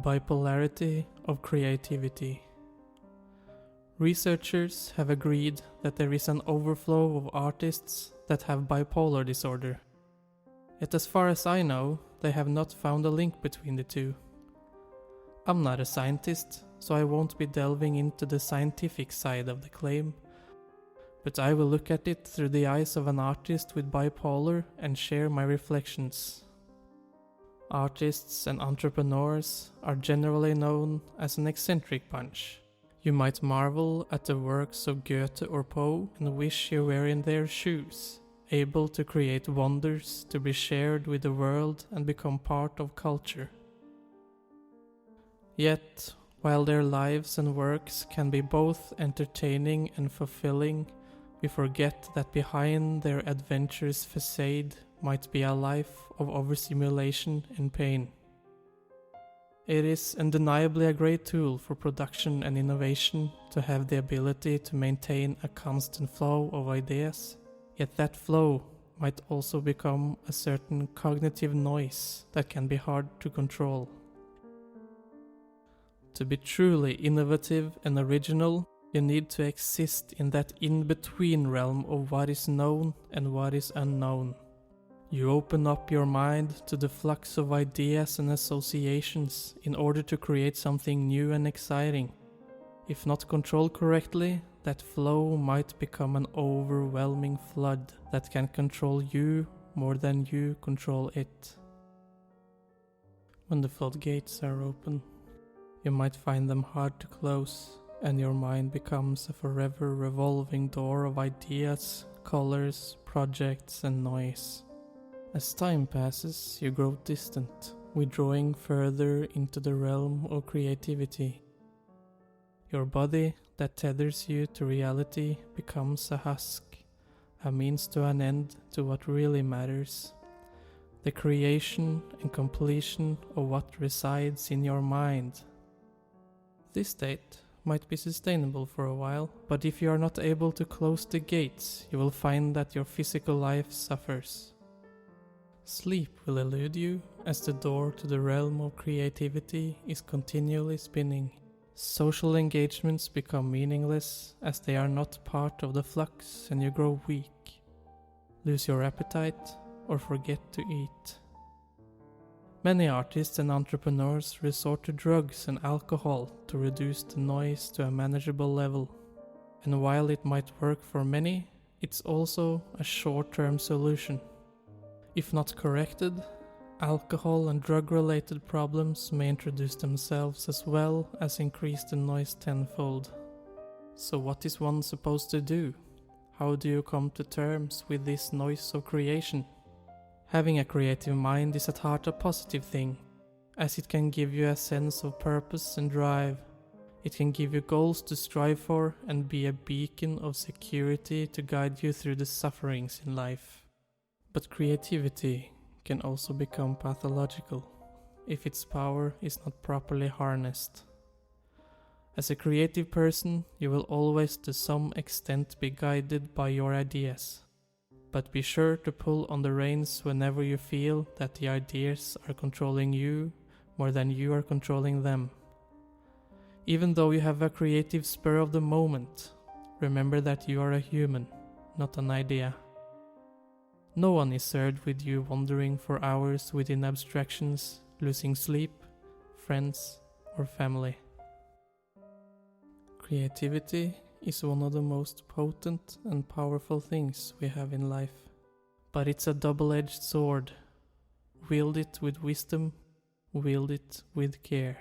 The Bipolarity of Creativity. Researchers have agreed that there is an overflow of artists that have bipolar disorder. Yet as far as I know, they have not found a link between the two. I'm not a scientist, so I won't be delving into the scientific side of the claim, but I will look at it through the eyes of an artist with bipolar and share my reflections. Artists and entrepreneurs are generally known as an eccentric bunch. You might marvel at the works of Goethe or Poe and wish you were in their shoes, able to create wonders to be shared with the world and become part of culture. Yet, while their lives and works can be both entertaining and fulfilling, we forget that behind their adventurous facade might be a life of overstimulation and pain. It is undeniably a great tool for production and innovation to have the ability to maintain a constant flow of ideas, yet that flow might also become a certain cognitive noise that can be hard to control. To be truly innovative and original, you need to exist in that in-between realm of what is known and what is unknown. You open up your mind to the flux of ideas and associations in order to create something new and exciting. If not controlled correctly, that flow might become an overwhelming flood that can control you more than you control it. When the floodgates are open, you might find them hard to close, and your mind becomes a forever revolving door of ideas, colors, projects, and noise. As time passes, you grow distant, withdrawing further into the realm of creativity. Your body that tethers you to reality becomes a husk, a means to an end to what really matters. The creation and completion of what resides in your mind. This state might be sustainable for a while, but if you are not able to close the gates, you will find that your physical life suffers. Sleep will elude you as the door to the realm of creativity is continually spinning. Social engagements become meaningless as they are not part of the flux and you grow weak, lose your appetite, or forget to eat. Many artists and entrepreneurs resort to drugs and alcohol to reduce the noise to a manageable level. And while it might work for many, it's also a short-term solution. If not corrected, alcohol and drug-related problems may introduce themselves as well as increase the noise tenfold. So what is one supposed to do? How do you come to terms with this noise of creation? Having a creative mind is at heart a positive thing, as it can give you a sense of purpose and drive. It can give you goals to strive for and be a beacon of security to guide you through the sufferings in life. But creativity can also become pathological if its power is not properly harnessed. As a creative person, you will always to some extent be guided by your ideas. But be sure to pull on the reins whenever you feel that the ideas are controlling you more than you are controlling them. Even though you have a creative spur of the moment, remember that you are a human, not an idea. No one is served with you wandering for hours within abstractions, losing sleep, friends, or family. Creativity is one of the most potent and powerful things we have in life. But it's a double-edged sword. Wield it with wisdom, wield it with care.